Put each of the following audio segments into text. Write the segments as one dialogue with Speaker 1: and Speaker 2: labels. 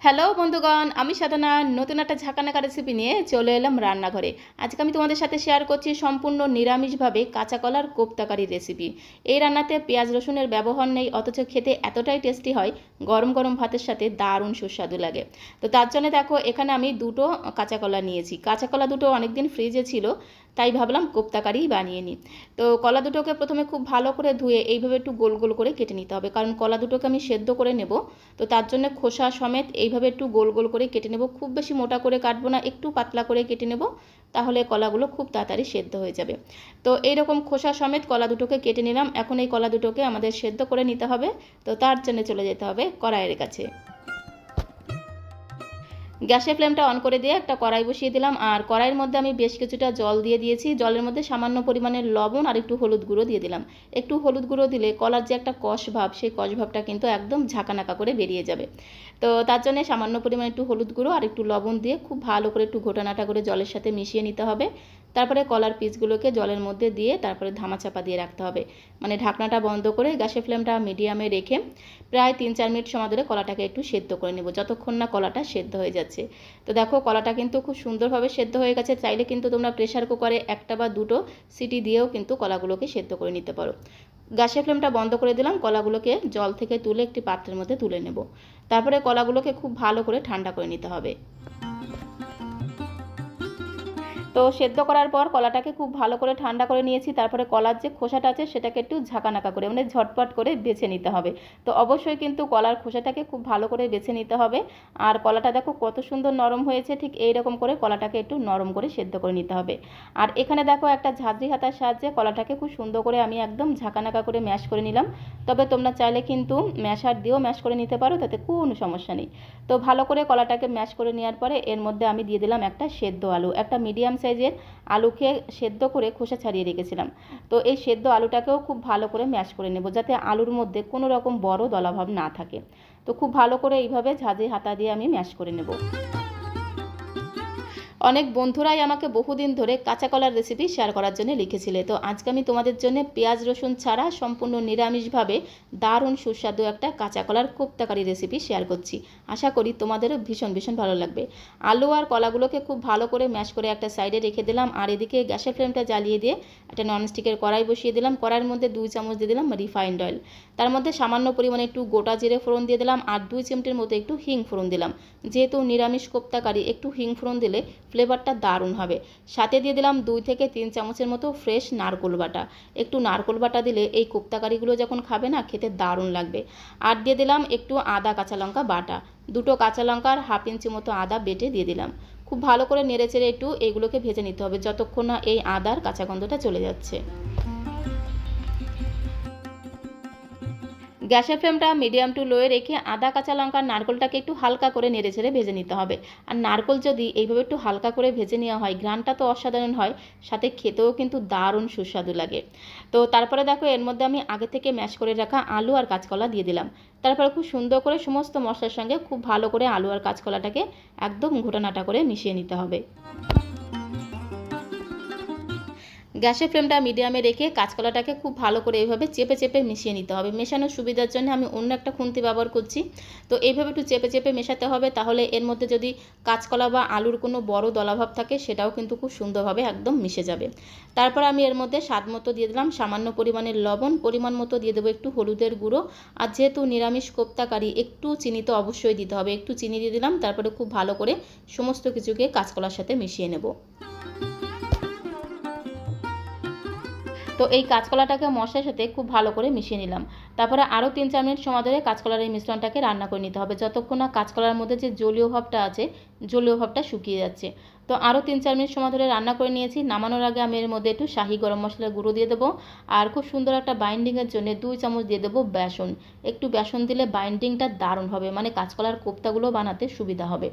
Speaker 1: Hello বন্ধুগণ, আমি সাধনা নতুন একটা ঝাঁকানাকা রেসিপি নিয়ে চলে এলাম রান্নাঘরে। আজকে আমি তোমাদের সাথে শেয়ার করছি সম্পূর্ণ নিরামিষভাবে কাঁচা কলার কোপ্তাকারি রেসিপি। এই রান্নাতে পেঁয়াজ রসুনের ব্যবহার নেই, অথচ খেতে এতটাই টেস্টি হয়, গরম গরম ভাতের সাথে দারুণ সুস্বাদু লাগে। তো তার জন্য দেখো এখানে আমি দুটো কাঁচা কলা নিয়েছি। কাঁচা কলা দুটো অনেকদিন ফ্রিজে ছিল, তাই ভাবলাম কোপ্তাকারিই বানিয়ে নিই। তো কলা দুটোকে প্রথমে খুব ভালো করে ধুয়ে এইভাবে একটু গোল গোল করে কেটে নিতে হবে, কারণ কলা দুটোকে আমি সেদ্ধ করে নেব। তো তার জন্য খোসা সমেত এইভাবে একটু গোল গোল করে কেটে নেব। খুব বেশি মোটা করে কাটবো না, একটু পাতলা করে কেটে নেব, তাহলে কলাগুলো খুব তাড়াতাড়ি সেদ্ধ হয়ে যাবে। তো এইরকম খোসা সমেত কলা দুটোকে কেটে নিলাম। এখন এই কলা দুটোকে আমাদের সেদ্ধ করে নিতে হবে। তো তার জন্য চলে যেতে হবে কড়াইয়ের কাছে। গ্যাসের ফ্লেমটা অন করে দিয়ে একটা কড়াই বসিয়ে দিলাম, আর কড়াইয়ের মধ্যে আমি বেশ কিছুটা জল দিয়ে দিয়েছি। জলের মধ্যে সামান্য পরিমাণের লবণ আর একটু হলুদ গুঁড়ো দিয়ে দিলাম। একটু হলুদ গুঁড়ো দিলে কলার যে একটা কষ ভাব, সেই কষ ভাবটা কিন্তু একদম ঝাঁকানাকা করে বেরিয়ে যাবে। তো তার জন্য সামান্য পরিমাণে একটু হলুদ গুঁড়ো আর একটু লবণ দিয়ে খুব ভালো করে একটু ঘোটানাটা করে জলের সাথে মিশিয়ে নিতে হবে। তারপরে কলার পিসগুলোকে জলের মধ্যে দিয়ে তারপরে ধামাচাপা দিয়ে রাখতে হবে, মানে ঢাকনাটা বন্ধ করে গ্যাসের ফ্লেমটা মিডিয়ামে রেখে প্রায় 3-4 মিনিট সময় ধরে কলাটাকে একটু সেদ্ধ করে নেব, যতক্ষণ না কলাটা সেদ্ধ হয়ে যাচ্ছে। তো দেখো কলাটা কিন্তু খুব সুন্দরভাবে সেদ্ধ হয়ে গেছে। চাইলে কিন্তু তোমরা প্রেসার কুকারে একটা বা দুটো সিটি দিয়েও কিন্তু কলাগুলোকে সেদ্ধ করে নিতে পারো। গ্যাসের ফ্লেমটা বন্ধ করে দিলাম। কলাগুলোকে জল থেকে তুলে একটি পাত্রের মধ্যে তুলে নেব। তারপরে কলাগুলোকে খুব ভালো করে ঠান্ডা করে নিতে হবে। তো সেদ্ধ করার পর কলাটাকে খুব ভালো করে ঠান্ডা করে নিয়েছি। তারপরে কলার যে খোসাটা আছে সেটাকে একটু ঝাঁকানাকা করে, মানে ঝটপট করে বেছে নিতে হবে। তো অবশ্যই কিন্তু কলার খোসাটাকে খুব ভালো করে বেছে নিতে হবে। আর কলাটা দেখো কত সুন্দর নরম হয়েছে, ঠিক এই রকম করে কলাটাকে একটু নরম করে সেদ্ধ করে নিতে হবে। আর এখানে দেখো একটা ঝাঁঝরি হাতার সাহায্যে কলাটাকে খুব সুন্দর করে আমি একদম ঝাঁকানাকা করে ম্যাশ করে নিলাম। তবে তোমরা চাইলে কিন্তু ম্যাশার দিয়েও ম্যাশ করে নিতে পারো, তাতে কোনো সমস্যা নেই। তো ভালো করে কলাটাকে ম্যাশ করে নেওয়ার পরে এর মধ্যে আমি দিয়ে দিলাম একটা সেদ্ধ আলু। একটা মিডিয়াম সাইজের আলুকে সেদ্ধ করে খোসা ছাড়িয়ে রেখেছিলাম। তো এই সেদ্ধ আলুটাকেও খুব ভালো করে ম্যাশ করে নেব, যাতে আলুর মধ্যে কোনো রকম বড় দলাভাব না থাকে। তো খুব ভালো করে এইভাবে ঝাঁঝরি হাতা দিয়ে আমি ম্যাশ করে নেব। অনেক বন্ধুরাই আমাকে বহুদিন ধরে কাঁচা কলার রেসিপি শেয়ার করার জন্য লিখেছিলে। তো আজকে আমি তোমাদের জন্য পেঁয়াজ রসুন ছাড়া সম্পূর্ণ নিরামিষভাবে দারুণ সুস্বাদু একটা কাঁচা কলার কোপ্তাকারি রেসিপি শেয়ার করছি। আশা করি তোমাদেরও ভীষণ ভীষণ ভালো লাগবে। আলু আর কলাগুলোকে খুব ভালো করে ম্যাশ করে একটা সাইডে রেখে দিলাম। আর এদিকে গ্যাসের ফ্লেমটা জ্বালিয়ে দিয়ে একটা ননস্টিকের কড়াই বসিয়ে দিলাম। কড়াইয়ের মধ্যে 2 চামচ দিয়ে দিলাম রিফাইন্ড অয়েল। তার মধ্যে সামান্য পরিমাণে একটু গোটা জিরে ফোড়ন দিয়ে দিলাম, আর 2 চিমটির মতো একটু হিং ফোড়ন দিলাম। যেহেতু নিরামিষ কোপ্তাকারি, একটু হিং ফোড়ন দিলে ফ্লেভারটা দারুণ হবে। সাথে দিয়ে দিলাম 2 থেকে 3 চামচের মতো ফ্রেশ নারকোল বাটা। একটু নারকোল বাটা দিলে এই কোপ্তাকারিগুলো যখন খাবে না, খেতে দারুণ লাগবে। আর দিয়ে দিলাম একটু আদা কাঁচা লঙ্কা বাটা। দুটো কাঁচা লঙ্কার হাফ ইঞ্চি মতো আদা বেটে দিয়ে দিলাম। খুব ভালো করে নেড়েচেড়ে একটু এইগুলোকে ভেজে নিতে হবে, যতক্ষণ না এই আদার কাঁচা গন্ধটা চলে যাচ্ছে। গ্যাসের ফ্লেমটা মিডিয়াম টু লোয়ে রেখে আদা কাঁচা লঙ্কা নারকোলটাকে একটু হালকা করে নেড়েচেড়ে ভেজে নিতে হবে। আর নারকোল যদি এইভাবে একটু হালকা করে ভেজে নেওয়া হয়, ঘ্রাণটা তো অসাধারণ হয়, সাথে খেতেও কিন্তু দারুণ সুস্বাদু লাগে। তো তারপরে দেখো এর মধ্যে আমি আগে থেকে ম্যাশ করে রাখা আলু আর কাঁচকলা দিয়ে দিলাম। তারপরে খুব সুন্দর করে সমস্ত মশলার সঙ্গে খুব ভালো করে আলু আর কাঁচকলাটাকে একদম ঘোটানাটা করে মিশিয়ে নিতে হবে। গ্যাসের ফ্লেমটা মিডিয়ামে রেখে কাঁচকলাটাকে খুব ভালো করে এইভাবে চেপে চেপে মিশিয়ে নিতে হবে। মেশানোর সুবিধার জন্য আমি অন্য একটা খুন্তি ব্যবহার করছি। তো এইভাবে একটু চেপে চেপে মেশাতে হবে, তাহলে এর মধ্যে যদি কাঁচকলা বা আলুর কোনো বড় দলাভাব থাকে সেটাও কিন্তু খুব সুন্দরভাবে একদম মিশে যাবে। তারপর আমি এর মধ্যে স্বাদ মতো দিয়ে দিলাম সামান্য পরিমাণের লবণ, পরিমাণ মতো দিয়ে দেবো একটু হলুদের গুঁড়ো। আর যেহেতু নিরামিষ কোপ্তাকারি, একটু চিনি তো অবশ্যই দিতে হবে, একটু চিনি দিয়ে দিলাম। তারপরে খুব ভালো করে সমস্ত কিছুকে কাঁচকলার সাথে মিশিয়ে নেব। তো এই কাঁচকলাটাকে মশলার সাথে খুব ভালো করে মিশিয়ে নিলাম। তারপরে আরও 3-4 মিনিট সময় ধরে কাঁচকলার এই মিশ্রণটাকে রান্না করে নিতে হবে, যতক্ষণ না কাঁচকলার মধ্যে যে জলীয় ভাবটা আছে, জলীয় ভাবটা শুকিয়ে যাচ্ছে। তো আরও 3-4 মিনিট সময় ধরে রান্না করে নিয়েছি। নামানোর আগে আমি এর মধ্যে একটু শাহি গরম মশলার গুঁড়ো দিয়ে দেবো। আর খুব সুন্দর একটা বাইন্ডিংয়ের জন্য 2 চামচ দিয়ে দেবো বেসন। একটু বেসন দিলে বাইন্ডিংটা দারুণ হবে, মানে কাঁচকলার কোপ্তাগুলো বানাতে সুবিধা হবে।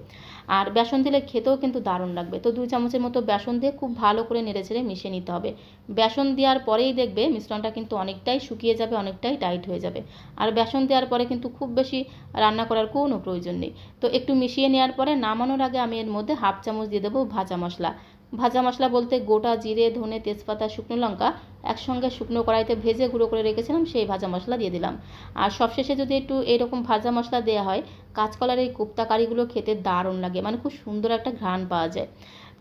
Speaker 1: আর বেসন দিলে খেতেও কিন্তু দারুণ লাগবে। তো 2 চামচের মতো বেসন দিয়ে খুব ভালো করে নেড়েচেড়ে মিশিয়ে নিতে হবে। বেসন দেওয়ার পরেই দেখবে মিশ্রণটা কিন্তু অনেকটাই শুকিয়ে যাবে, অনেকটাই টাইট হয়ে যাবে। আর বেসন দেওয়ার পরে কিন্তু খুব বেশি রান্না করার কোনো প্রয়োজন নেই। তো একটু মিশিয়ে নেওয়ার পরে নামানোর আগে আমি এর মধ্যে হাফ চামচ দিয়ে দেবো ভাজা মশলা। ভাজা মশলা বলতে গোটা জিরে, ধনে, তেজপাতা, শুকনো লঙ্কা একসঙ্গে শুকনো কড়াইতে ভেজে গুঁড়ো করে রেখেছিলাম, সেই ভাজা মশলা দিয়ে দিলাম। আর সবশেষে যদি একটু এরকম ভাজা মশলা দেওয়া হয়, কাঁচকলার এই কোপ্তা কারিগুলো খেতে দারুণ লাগে, মানে খুব সুন্দর একটা ঘ্রাণ পাওয়া যায়।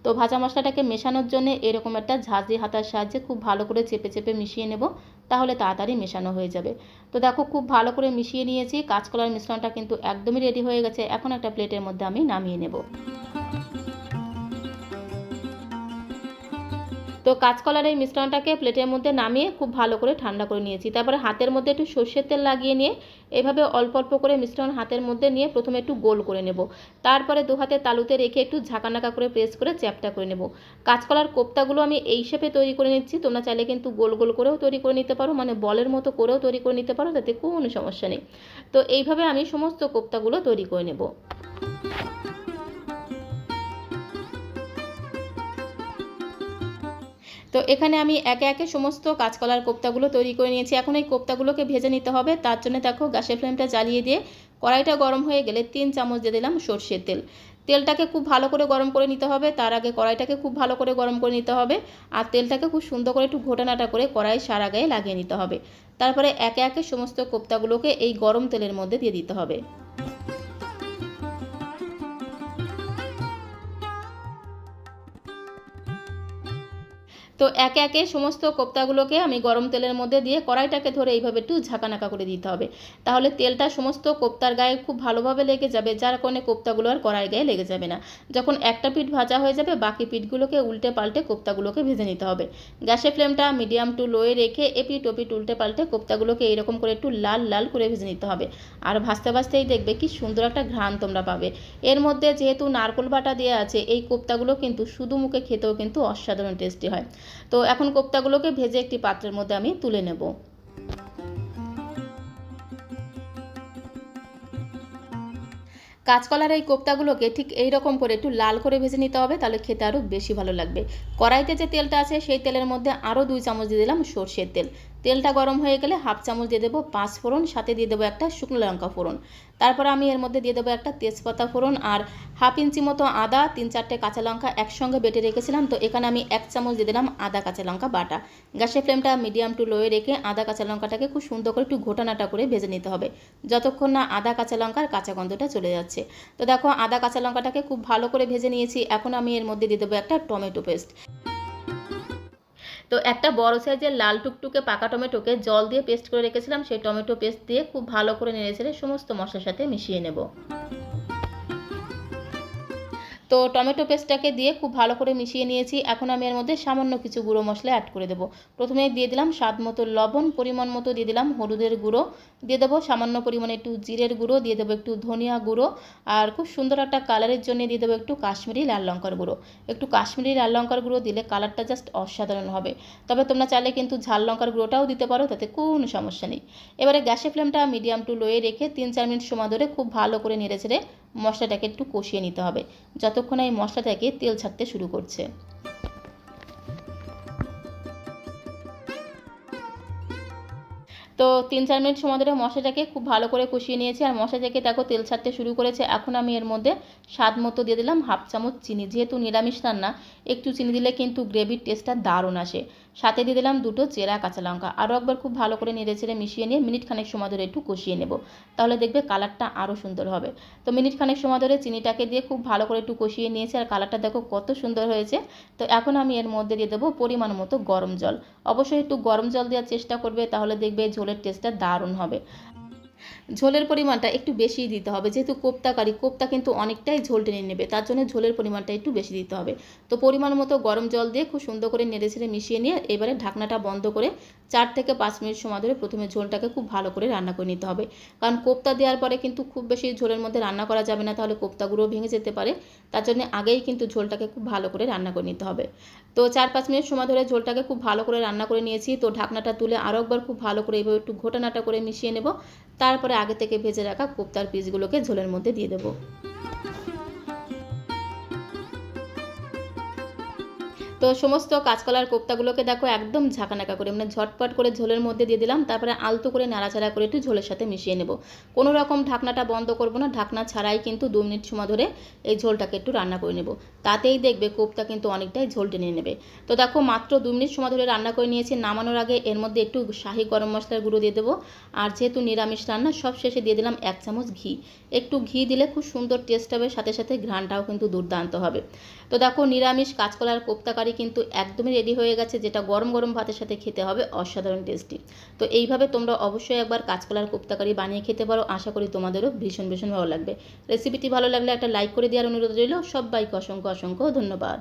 Speaker 1: তো ভাজা মশলাটাকে মেশানোর জন্য এরকম একটা ঝাঁঝরি হাতার সাহায্যে খুব ভালো করে চেপে চেপে মিশিয়ে নেব, তাহলে তাড়াতাড়ি মেশানো হয়ে যাবে। তো দেখো খুব ভালো করে মিশিয়ে নিয়েছি, কাঁচকলার মিশ্রণটা কিন্তু একদমই রেডি হয়ে গেছে। এখন একটা প্লেটের মধ্যে আমি নামিয়ে নেব। তো কাঁচকলার এই মিশ্রণটাকে প্লেটের মধ্যে নামিয়ে খুব ভালো করে ঠান্ডা করে নিয়েছি। তারপরে হাতের মধ্যে একটু সর্ষের তেল লাগিয়ে নিয়ে এভাবে অল্প অল্প করে মিশ্রণ হাতের মধ্যে নিয়ে প্রথমে একটু গোল করে নেব। তারপরে দু হাতে তালুতে রেখে একটু ঝাঁকানাকা করে প্রেস করে চ্যাপটা করে নেব। কাঁচকলার কোপ্তাগুলো আমি এই শেপে তৈরি করে নিচ্ছি, তোমরা চাইলে কিন্তু গোল গোল করেও তৈরি করে নিতে পারো, মানে বলের মতো করেও তৈরি করে নিতে পারো, তাতে কোনো সমস্যা নেই। তো এইভাবে আমি সমস্ত কোপ্তাগুলো তৈরি করে নেব। তো এখানে আমি একে একে সমস্ত কাঁচকলার কোপ্তাগুলো তৈরি করে নিয়েছি। এখন এই কোপ্তাগুলোকে ভেজে নিতে হবে। তার জন্য দেখো গ্যাসের ফ্লেমটা জ্বালিয়ে দিয়ে কড়াইটা গরম হয়ে গেলে 3 চামচ দিয়ে দিলাম সর্ষের তেল। তেলটাকে খুব ভালো করে গরম করে নিতে হবে, তার আগে কড়াইটাকে খুব ভালো করে গরম করে নিতে হবে। আর তেলটাকে খুব সুন্দর করে একটু ঘোটানাটা করে কড়াই সারা গায়ে লাগিয়ে নিতে হবে। তারপরে একে একে সমস্ত কোপ্তাগুলোকে এই গরম তেলের মধ্যে দিয়ে দিতে হবে। তো একে একে সমস্ত কোপ্তাগুলোকে আমি গরম তেলের মধ্যে দিয়ে কড়াইটাকে ধরে এইভাবে একটু ঝাঁকানাকা করে দিতে হবে, তাহলে তেলটা সমস্ত কোপ্তার গায়ে খুব ভালোভাবে লেগে যাবে, যার কারণে কোপ্তাগুলো আর কড়াইয়ের গায়ে লেগে যাবে না। যখন একটা পিঠ ভাজা হয়ে যাবে, বাকি পিঠগুলোকে উল্টে পাল্টে কোপ্তাগুলোকে ভেজে নিতে হবে। গ্যাসের ফ্লেমটা মিডিয়াম টু লোয়ে রেখে এপিঠ ওপিঠ উল্টে পাল্টে কোপ্তাগুলোকে এরকম করে একটু লাল লাল করে ভেজে নিতে হবে। আর ভাজতে ভাজতেই দেখবে কি সুন্দর একটা ঘ্রাণ তোমরা পাবে। এর মধ্যে যেহেতু নারকেল বাটা দেওয়া আছে, এই কোপ্তাগুলো কিন্তু শুধু মুখে খেতেও কিন্তু অসাধারণ টেস্টি হয়। তো এখন কোপ্তাগুলোকে ভেজে একটি পাত্রের মধ্যে আমি তুলে নেব। কাঁচকলার এই কোপ্তাগুলোকে ঠিক এই রকম করে একটু লাল করে ভেজে নিতে হবে, তাহলে খেতে আরও বেশি ভালো লাগবে। কড়াইতে যে তেলটা আছে সেই তেলের মধ্যে আরও 2 চামচ দিয়ে দিলাম সর্ষের তেল। তেলটা গরম হয়ে গেলে হাফ চামচ দিয়ে দেবো 5 ফোড়ন, সাথে দিয়ে দেবো একটা শুকনো লঙ্কা ফোড়ন। তারপর আমি এর মধ্যে দিয়ে দেবো একটা তেজপাতা ফোড়ন আর হাফ ইঞ্চি মতো আদা, 3-4টে কাঁচা লঙ্কা একসঙ্গে বেটে রেখেছিলাম। তো এখানে আমি 1 চামচ দিয়ে দিলাম আদা কাঁচা লঙ্কা বাটা। গ্যাসের ফ্লেমটা মিডিয়াম টু লোয়ে রেখে আদা কাঁচা লঙ্কাটাকে খুব সুন্দর করে একটু ঘোটানাটা করে ভেজে নিতে হবে, যতক্ষণ না আদা কাঁচা লঙ্কার কাঁচা গন্ধটা চলে যাচ্ছে। তো দেখো আদা কাঁচা লঙ্কাটাকে খুব ভালো করে ভেজে নিয়েছি। এখন আমি এর মধ্যে দিয়ে দেবো একটা টমেটো পেস্ট। তো একটা বড় সাইজের লাল টুকটুকে পাকা টমেটোকে জল দিয়ে পেস্ট করে রেখেছিলাম, সেই টমেটো পেস্ট দিয়ে খুব ভালো করে নেড়েচেড়ে সমস্ত মশলার সাথে মিশিয়ে নেব। তো টমেটো পেস্টটাকে দিয়ে খুব ভালো করে মিশিয়ে নিয়েছি। এখন আমি এর মধ্যে সামান্য কিছু গুঁড়ো মশলা অ্যাড করে দেবো। প্রথমে দিয়ে দিলাম স্বাদ মতো লবণ, পরিমাণ মতো দিয়ে দিলাম হলুদের গুঁড়ো, দিয়ে দেবো সামান্য পরিমাণে একটু জিরের গুঁড়ো, দিয়ে দেবো একটু ধনিয়া গুঁড়ো, আর খুব সুন্দর একটা কালারের জন্য দিয়ে দেবো একটু কাশ্মীরি লাল লঙ্কার গুঁড়ো। একটু কাশ্মীরি লাল লঙ্কার গুঁড়ো দিলে কালারটা জাস্ট অসাধারণ হবে। তবে তোমরা চাইলে কিন্তু ঝাল লঙ্কার গুঁড়োটাও দিতে পারো, তাতে কোনো সমস্যা নেই। এবারে গ্যাসের ফ্লেমটা মিডিয়াম টু লোয়ে রেখে 3-4 মিনিট সময় ধরে খুব ভালো করে নেড়েচেড়ে মশলাটাকে একটু কষিয়ে নিতে হবে, যতক্ষণ এই মশলা থেকে তেল ছাড়তে শুরু করছে। তো 3-4 মিনিট সময় ধরে মশলাটাকে খুব ভালো করে কষিয়ে নিয়েছি, আর মশলা থেকে দেখো তেল ছাড়তে শুরু করেছে। এখন আমি এর মধ্যে স্বাদ মতো দিয়ে দিলাম হাফ চামচ চিনি। যেহেতু নিরামিষ রান্না, একটু চিনি দিলে কিন্তু গ্রেভির টেস্টটা দারুণ আসে। সাথে দিয়ে দিলাম 2টো চেরা কাঁচা লঙ্কা। আরও একবার খুব ভালো করে নেড়েচেড়ে মিশিয়ে নিয়ে মিনিট খানেক সময় ধরে একটু কষিয়ে নেব, তাহলে দেখবে কালারটা আরও সুন্দর হবে। তো মিনিট খানেক সময় ধরে চিনিটাকে দিয়ে খুব ভালো করে একটু কষিয়ে নিয়েছি, আর কালারটা দেখো কত সুন্দর হয়েছে। তো এখন আমি এর মধ্যে দিয়ে দেবো পরিমাণ মতো গরম জল। অবশ্যই একটু গরম জল দেওয়ার চেষ্টা করবে, তাহলে দেখবে ঝোলের টেস্টটা দারুণ হবে। ঝোলের পরিমাণটা একটু বেশিই দিতে হবে, যেহেতু কোপ্তা কারি, কোপ্তা কিন্তু অনেকটাই ঝোল টেনে নেবে, তার জন্য ঝোলের পরিমাণটা একটু বেশি দিতে হবে। তো পরিমাণ মতো গরম জল দিয়ে খুব সুন্দর করে নেড়েচেড়ে মিশিয়ে নিয়ে এবারে ঢাকনাটা বন্ধ করে 4 থেকে 5 মিনিট সময় ধরে প্রথমে ঝোলটাকে খুব ভালো করে রান্না করে নিতে হবে। কারণ কোপ্তা দেওয়ার পরে কিন্তু খুব বেশি ঝোলের মধ্যে রান্না করা যাবে না, তাহলে কোপ্তাগুলো ভেঙে যেতে পারে। তার জন্য আগেই কিন্তু ঝোলটাকে খুব ভালো করে রান্না করে নিতে হবে। তো 4-5 মিনিট সময় ধরে ঝোলটাকে খুব ভালো করে রান্না করে নিয়েছি। তো ঢাকনাটা তুলে আরও একবার খুব ভালো করে এইভাবে একটু ঘোটানাটা করে মিশিয়ে নেব। তারপরে আগে থেকে ভেজে রাখা কোপ্তার পিসগুলোকে ঝোলের মধ্যে দিয়ে দেবো। তো সমস্ত কাঁচকলার কোপ্তাগুলোকে দেখো একদম ঝাঁকানাকা করে মানে ঝটপট করে ঝোলের মধ্যে দিয়ে দিলাম। তারপরে আলতো করে নাড়াচাড়া করে একটু ঝোলের সাথে মিশিয়ে নেব। কোনো রকম ঢাকনাটা বন্ধ করব না, ঢাকনা ছাড়াই কিন্তু 2 মিনিট সময় ধরে এই ঝোলটাকে একটু রান্না করে নেব। তাতেই দেখবে কোপ্তা কিন্তু অনেকটাই ঝোল টেনে নেবে। তো দেখো মাত্র 2 মিনিট সময় ধরে রান্না করে নিয়েছি। নামানোর আগে এর মধ্যে একটু শাহি গরম মশলার গুঁড়ো দিয়ে দেবো। আর যেহেতু নিরামিষ রান্না, সব শেষে দিয়ে দিলাম 1 চামচ ঘি। একটু ঘি দিলে খুব সুন্দর টেস্ট হবে, সাথে সাথে ঘ্রাণটাও কিন্তু দুর্দান্ত হবে। তো দেখো নিরামিষ কাঁচকলার কোপ্তা কারি কিন্তু একদমই রেডি হয়ে গেছে, যেটা গরম গরম ভাতের সাথে খেতে হবে অসাধারণ টেস্টি। তো এইভাবে তোমরা অবশ্যই একবার কাঁচকলার কোপ্তা কারি বানিয়ে খেতে পারো, আশা করি তোমাদেরও ভীষণ ভীষণ ভালো লাগবে। রেসিপিটি ভালো লাগলে একটা লাইক করে দেওয়ার অনুরোধ রইল। সবাইকে অসংখ্য অসংখ্য ধন্যবাদ।